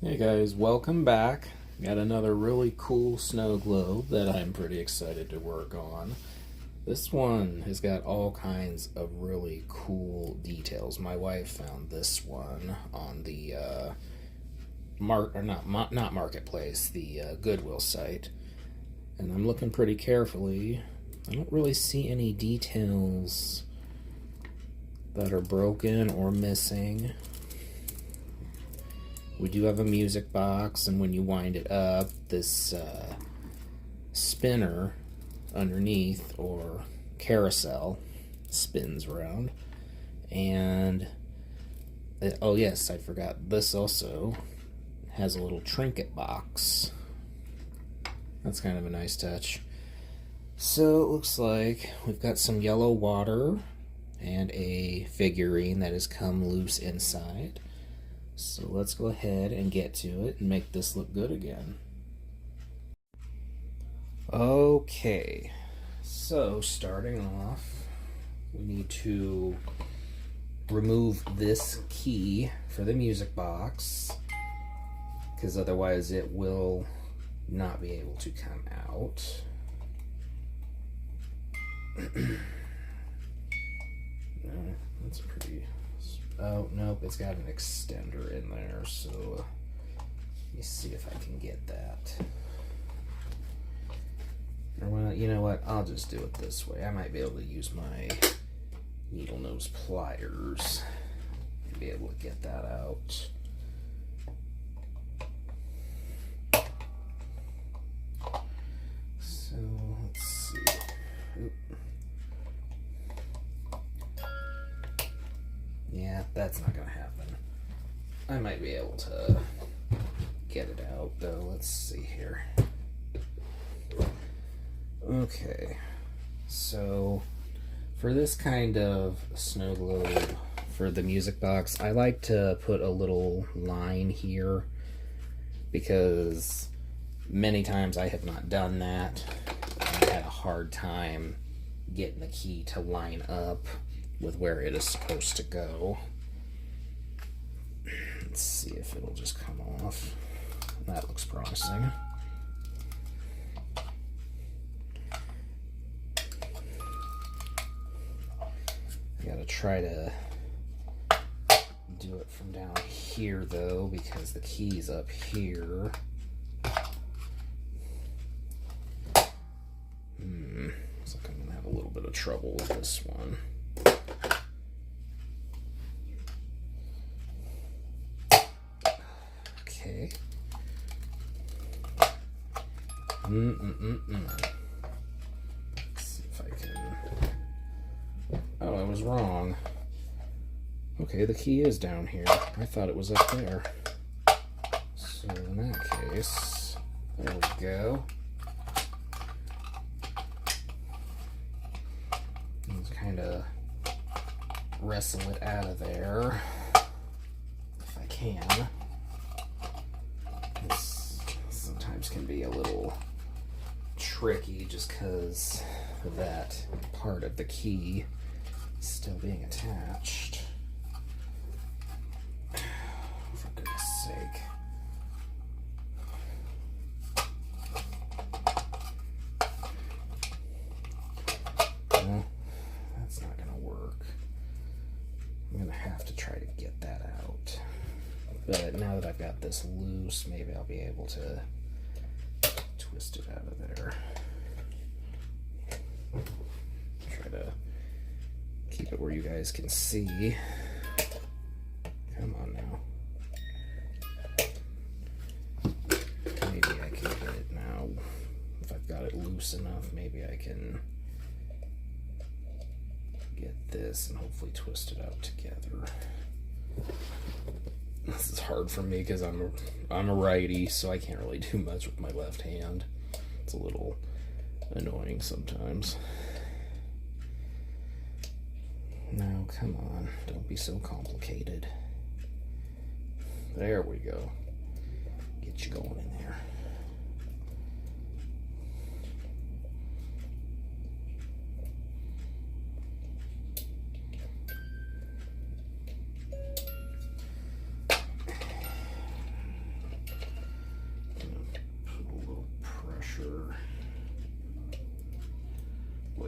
Hey guys, welcome back. Got another really cool snow globe that I'm pretty excited to work on. This one has got all kinds of really cool details. My wife found this one on the not marketplace, the Goodwill site, and I'm looking pretty carefully. I don't really see any details that are broken or missing. We do have a music box, and when you wind it up, this spinner underneath, or carousel, spins around. And oh yes, I forgot, this also has a little trinket box. That's kind of a nice touch. So it looks like we've got some yellow water and a figurine that has come loose inside. So let's go ahead and get to it and make this look good again. Okay, so starting off, we need to remove this key for the music box, because otherwise it will not be able to come out. No, that's pretty... Oh, nope, it's got an extender in there, so let me see if I can get that. Or, well, you know what, I'll just do it this way. I might be able to use my needle nose pliers and be able to get that out. So, let's see. Oop. Yeah, that's not gonna happen. I might be able to get it out though. Let's see here. Okay, so for this kind of snow globe, for the music box, I like to put a little line here, because many times I have not done that. I had a hard time getting the key to line up with where it is supposed to go. Let's see if it'll just come off. That looks promising. I gotta try to do it from down here though, because the key's up here. Looks like I'm gonna have a little bit of trouble with this one. Okay. Let's see if I can... Oh, I was wrong. Okay, the key is down here. I thought it was up there. So in that case, there we go. Let's kind of wrestle it out of there, if I can. This sometimes can be a little tricky just because of that part of the key still being attached. For goodness sake. No, that's not gonna work. I'm gonna have to try to get that out. But now that I've got this loose, maybe I'll be able to twist it out of there. Try to keep it where you guys can see. Come on now. Maybe I can get it now. If I've got it loose enough, maybe I can get this and hopefully twist it out together. This is hard for me because I'm a righty, so I can't really do much with my left hand. It's a little annoying sometimes. Now, come on, don't be so complicated. There we go. Get you going in there.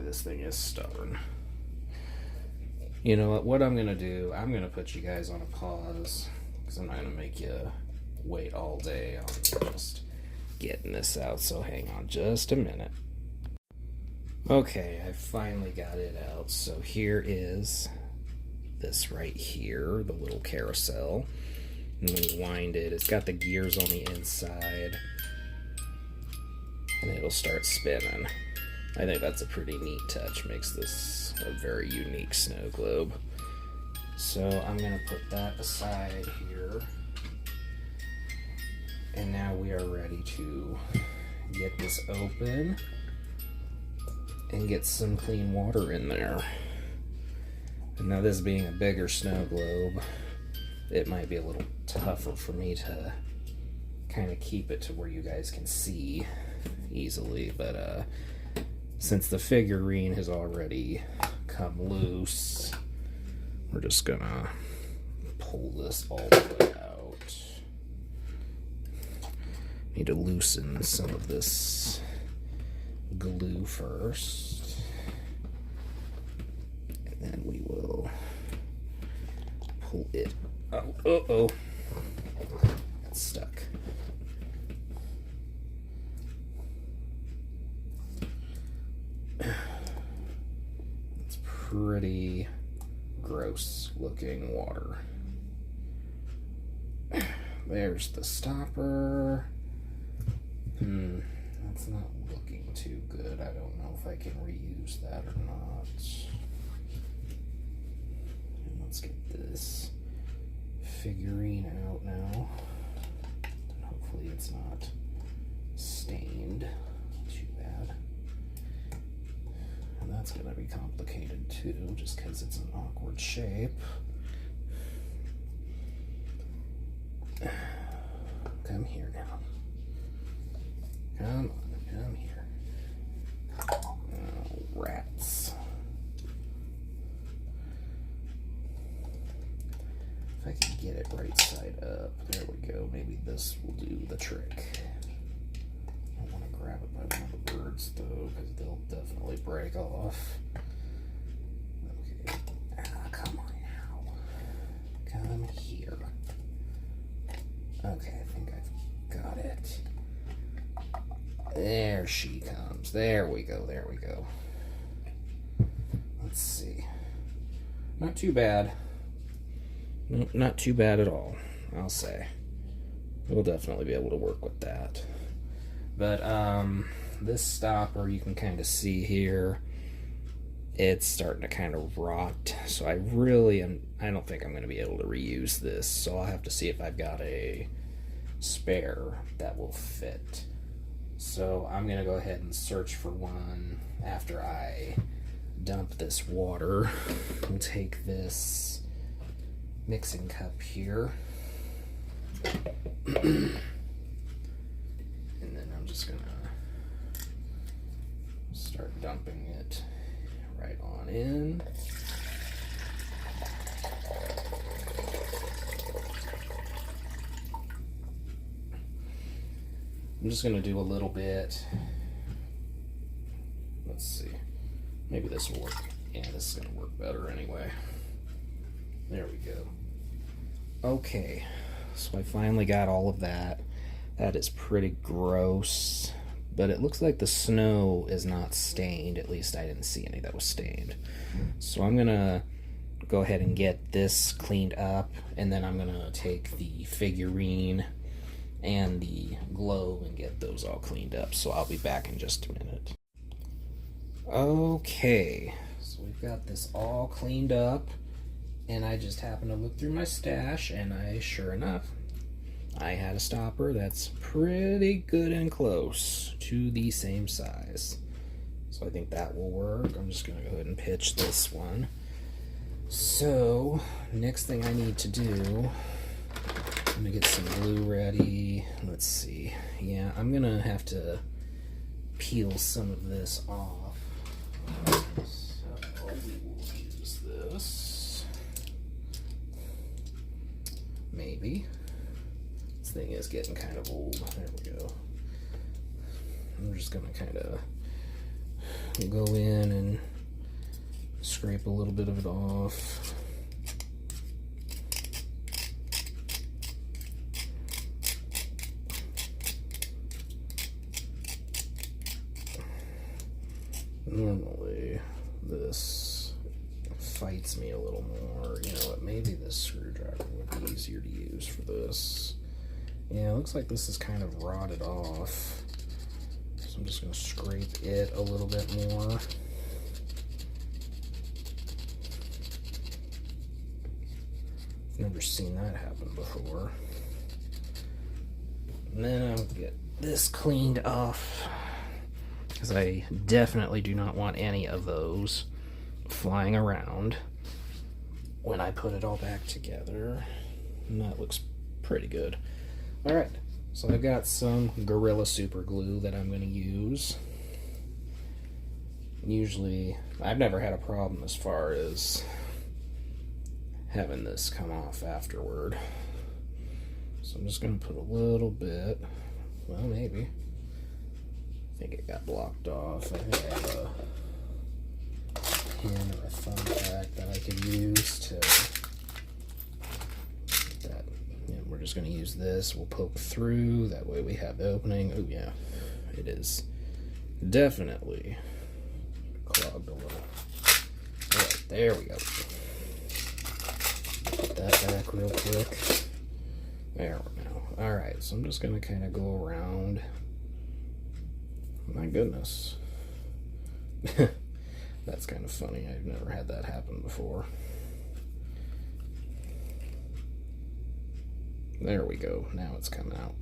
Boy, this thing is stubborn. You know what I'm gonna do? I'm gonna put you guys on a pause because I'm not gonna make you wait all day on just getting this out, so hang on just a minute. Okay, I finally got it out. So here is this right here, the little carousel. And when you wind it, it's got the gears on the inside, and it'll start spinning. I think that's a pretty neat touch. Makes this a very unique snow globe. So I'm gonna put that aside here. And now we are ready to get this open and get some clean water in there. And now, this being a bigger snow globe, it might be a little tougher for me to kind of keep it to where you guys can see easily, but since the figurine has already come loose, we're just gonna pull this all the way out. Need to loosen some of this glue first, and then we will pull it out. Uh-oh, it's stuck. It's pretty gross looking water. There's the stopper. That's not looking too good. I don't know if I can reuse that or not. And let's get this figurine out now. And hopefully it's not stained too bad. And that's going to be complicated too, just because it's an awkward shape. Come here now. Come on, come here. Oh, rats. If I can get it right side up, there we go. Maybe this will do the trick. I don't want to grab it by one of the birds though, because they'll definitely break off. Okay. Come on now. Come here. Okay, I think I've got it. There she comes. There we go, there we go. Let's see. Not too bad. Nope, not too bad at all, I'll say. We'll definitely be able to work with that. But this stopper, you can kind of see here, it's starting to kind of rot. So I don't think I'm going to be able to reuse this. So I'll have to see if I've got a spare that will fit. So I'm going to go ahead and search for one after I dump this water. We'll take this mixing cup here. And then I'm just going to start dumping it right on in. I'm just going to do a little bit. Let's see. Maybe this will work. Yeah, this is going to work better anyway. There we go. Okay, so I finally got all of that. That is pretty gross, but it looks like the snow is not stained. At least I didn't see any that was stained. So I'm going to go ahead and get this cleaned up, and then I'm going to take the figurine and the globe and get those all cleaned up. So I'll be back in just a minute. Okay, so we've got this all cleaned up, and I just happened to look through my stash, and sure enough, I had a stopper that's pretty good and close to the same size. So I think that will work. I'm just going to go ahead and pitch this one. So next thing I need to do, I'm going to get some glue ready. Let's see. Yeah, I'm going to have to peel some of this off. So we will use this. Maybe. This thing is getting kind of old. There we go. I'm just going to kind of go in and scrape a little bit of it off. Normally this fights me a little more. You know what, maybe this screwdriver would be easier to use for this. Yeah, it looks like this is kind of rotted off. So I'm just going to scrape it a little bit more. I've never seen that happen before. And then I'll get this cleaned off, because I definitely do not want any of those flying around when I put it all back together. And that looks pretty good. Alright, so I've got some Gorilla Super Glue that I'm going to use. Usually, I've never had a problem as far as having this come off afterward. So I'm just going to put a little bit, well, maybe. I think it got blocked off. I think I have a pin or a thumbtack that I could use to that. Yeah, we're just going to use this. We'll poke through. That way we have the opening. Oh yeah, it is definitely clogged a little. All right, there we go. Put that back real quick. There we go. All right, so I'm just going to kind of go around. My goodness. That's kind of funny. I've never had that happen before. There we go. Now it's coming out.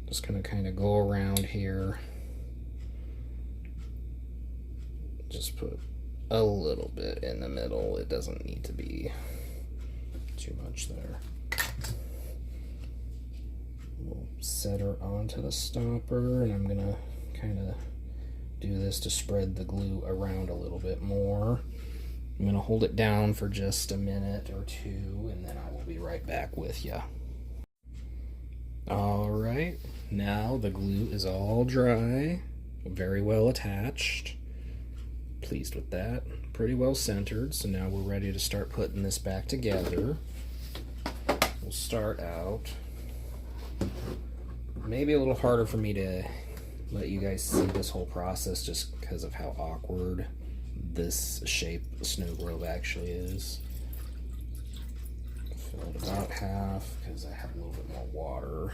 Just going to kind of go around here. Just put a little bit in the middle. It doesn't need to be too much there. We'll set her onto the stopper, and I'm going to kind of do this to spread the glue around a little bit more. I'm going to hold it down for just a minute or two, and then I will be right back with you. Alright, now the glue is all dry, very well attached. Pleased with that. Pretty well centered, so now we're ready to start putting this back together. We'll start out, maybe a little harder for me to let you guys see this whole process just because of how awkward this shape Snowglobe actually is. Fill it about half because I have a little bit more water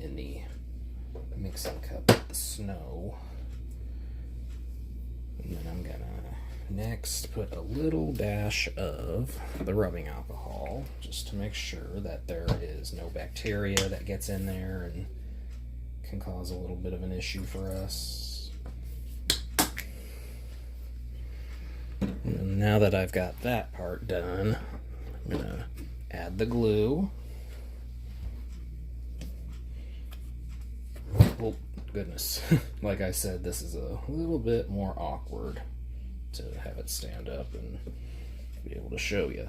in the mixing cup with the snow. And then I'm gonna next put a little dash of the rubbing alcohol just to make sure that there is no bacteria that gets in there and can cause a little bit of an issue for us. And now that I've got that part done, I'm gonna add the glue. Oh goodness, like I said, this is a little bit more awkward to have it stand up and be able to show you.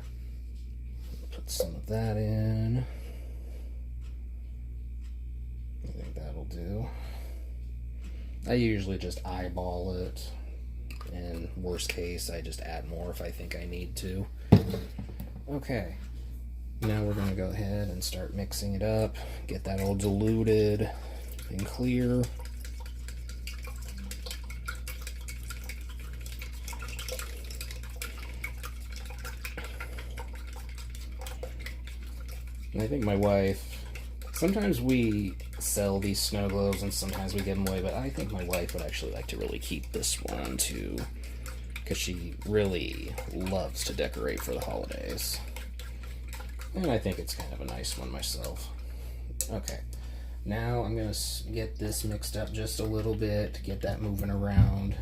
Put some of that in. I think that'll do. I usually just eyeball it, and worst case I just add more if I think I need to. Okay, now we're going to go ahead and start mixing it up, get that all diluted and clear. And I think my wife, sometimes we sell these snow globes and sometimes we give them away, but I think my wife would actually like to really keep this one too, because she really loves to decorate for the holidays. And I think it's kind of a nice one myself. Okay, now I'm going to get this mixed up just a little bit to get that moving around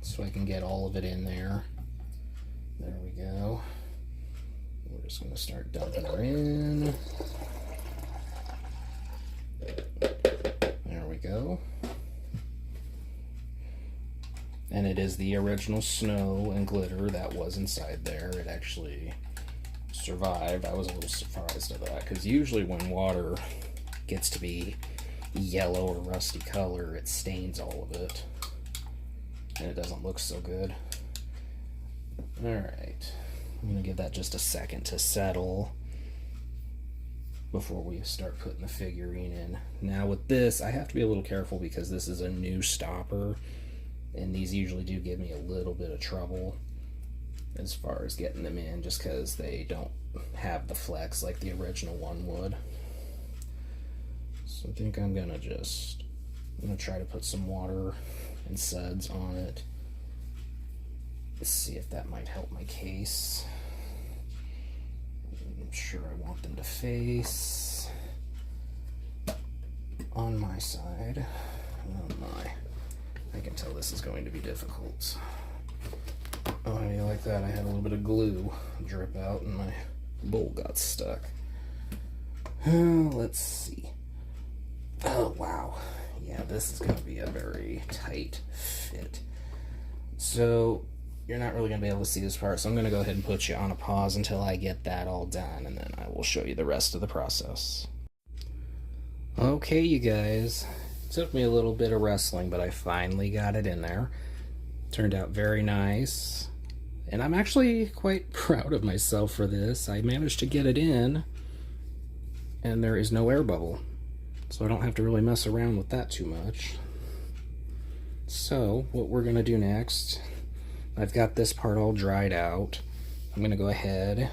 so I can get all of it in there. There we go. We're just going to start dumping her in. There we go. And it is the original snow and glitter that was inside there. It actually survived. I was a little surprised at that, because usually when water gets to be yellow or rusty color, it stains all of it. and it doesn't look so good. Alright, I'm going to give that just a second to settle before we start putting the figurine in. Now with this, I have to be a little careful because this is a new stopper, and these usually do give me a little bit of trouble as far as getting them in, just because they don't have the flex like the original one would. So I think I'm gonna try to put some water and suds on it. Let's see if that might help my case. I'm sure I want them to face on my side. Oh my, I can tell this is going to be difficult. Oh, how do you like that? I had a little bit of glue drip out and my bowl got stuck. Let's see. Oh wow, yeah, this is going to be a very tight fit. So you're not really going to be able to see this part, so I'm going to go ahead and put you on a pause until I get that all done, and then I will show you the rest of the process. Okay, you guys, it took me a little bit of wrestling, but I finally got it in there. Turned out very nice, and I'm actually quite proud of myself for this. I managed to get it in, and there is no air bubble, so I don't have to really mess around with that too much. So what we're going to do next, I've got this part all dried out. I'm going to go ahead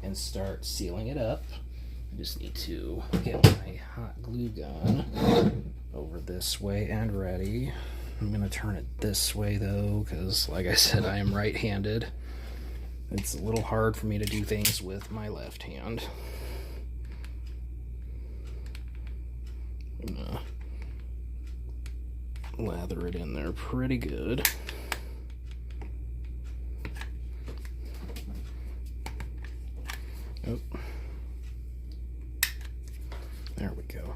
and start sealing it up. I just need to get my hot glue gun over this way and ready. I'm going to turn it this way though, because like I said, I am right-handed. It's a little hard for me to do things with my left hand. I'm going to lather it in there pretty good. Oh. There we go.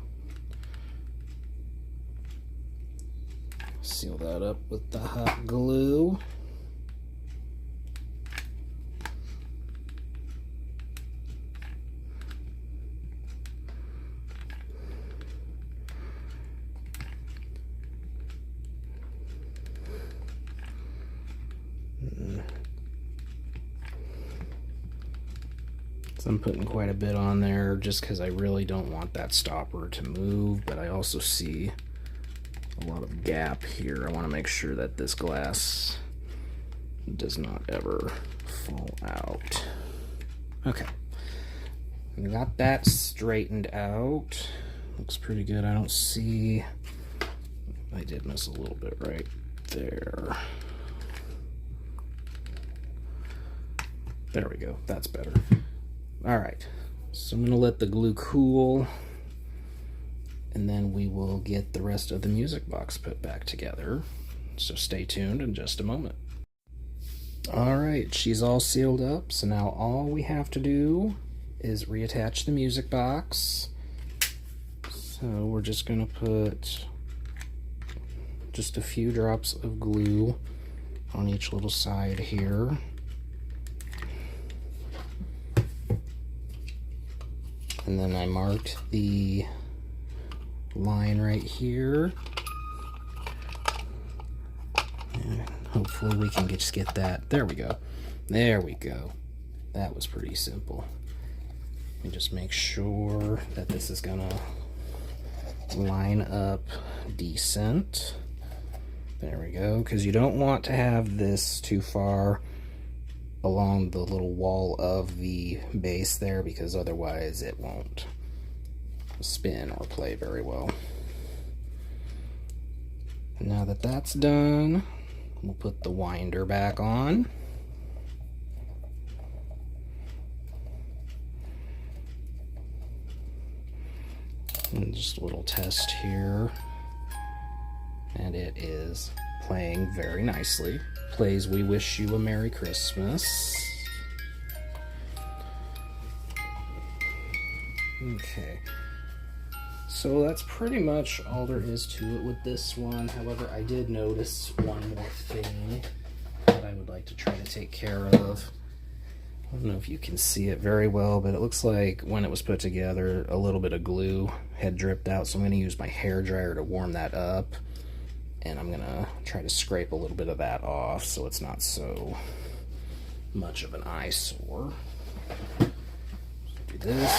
Seal that up with the hot glue. So I'm putting quite a bit on there just because I really don't want that stopper to move, but I also see a lot of gap here. I want to make sure that this glass does not ever fall out. Okay, we got that straightened out. Looks pretty good. I don't see, I did miss a little bit right there. There we go, that's better. Alright, so I'm going to let the glue cool, and then we will get the rest of the music box put back together. So stay tuned in just a moment. Alright, she's all sealed up, so now all we have to do is reattach the music box. So we're just going to put just a few drops of glue on each little side here. And then I marked the line right here. And hopefully we can just get that. There we go. There we go. That was pretty simple. Let me just make sure that this is gonna line up decent. There we go, because you don't want to have this too far along the little wall of the base there, because otherwise it won't spin or play very well. Now that that's done, we'll put the winder back on. And just a little test here, and it is playing very nicely. Plays "We Wish You a Merry Christmas." Okay, so that's pretty much all there is to it with this one. However, I did notice one more thing that I would like to try to take care of. I don't know if you can see it very well, but it looks like when it was put together, a little bit of glue had dripped out, so I'm going to use my hair dryer to warm that up. And I'm gonna try to scrape a little bit of that off so it's not so much of an eyesore. Do this.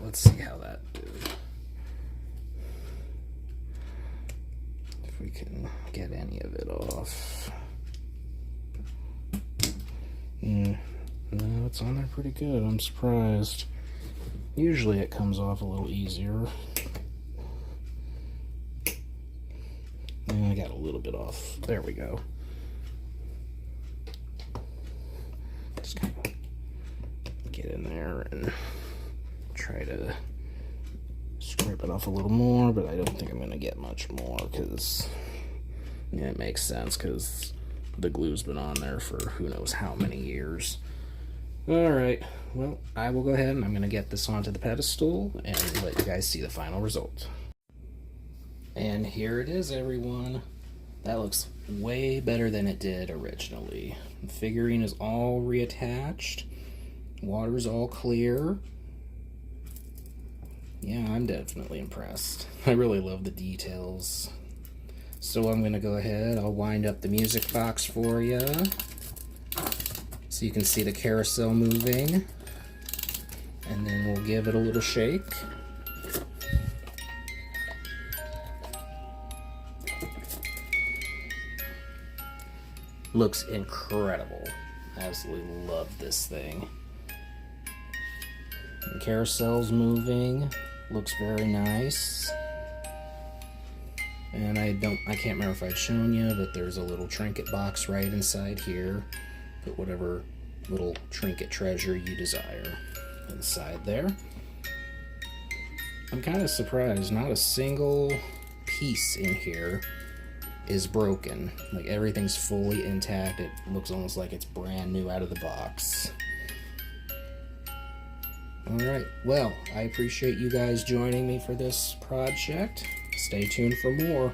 Let's see how that did. If we can get any of it off. No, it's on there pretty good. I'm surprised. Usually it comes off a little easier. I got a little bit off. There we go. Just kind of get in there and try to scrape it off a little more, but I don't think I'm going to get much more because it makes sense because the glue's been on there for who knows how many years. Alright, well, I will go ahead and I'm going to get this onto the pedestal and let you guys see the final result. And here it is, everyone. That looks way better than it did originally. The figurine is all reattached. Water's all clear. Yeah, I'm definitely impressed. I really love the details. So I'm going to go ahead, I'll wind up the music box for you so you can see the carousel moving. And then we'll give it a little shake. Looks incredible. I absolutely love this thing. The carousel's moving. Looks very nice. And I can't remember if I'd shown you, but there's a little trinket box right inside here. Put whatever little trinket treasure you desire inside there. I'm kind of surprised not a single piece in here is broken. Like, everything's fully intact. It looks almost like it's brand new out of the box. Alright, well, I appreciate you guys joining me for this project. Stay tuned for more.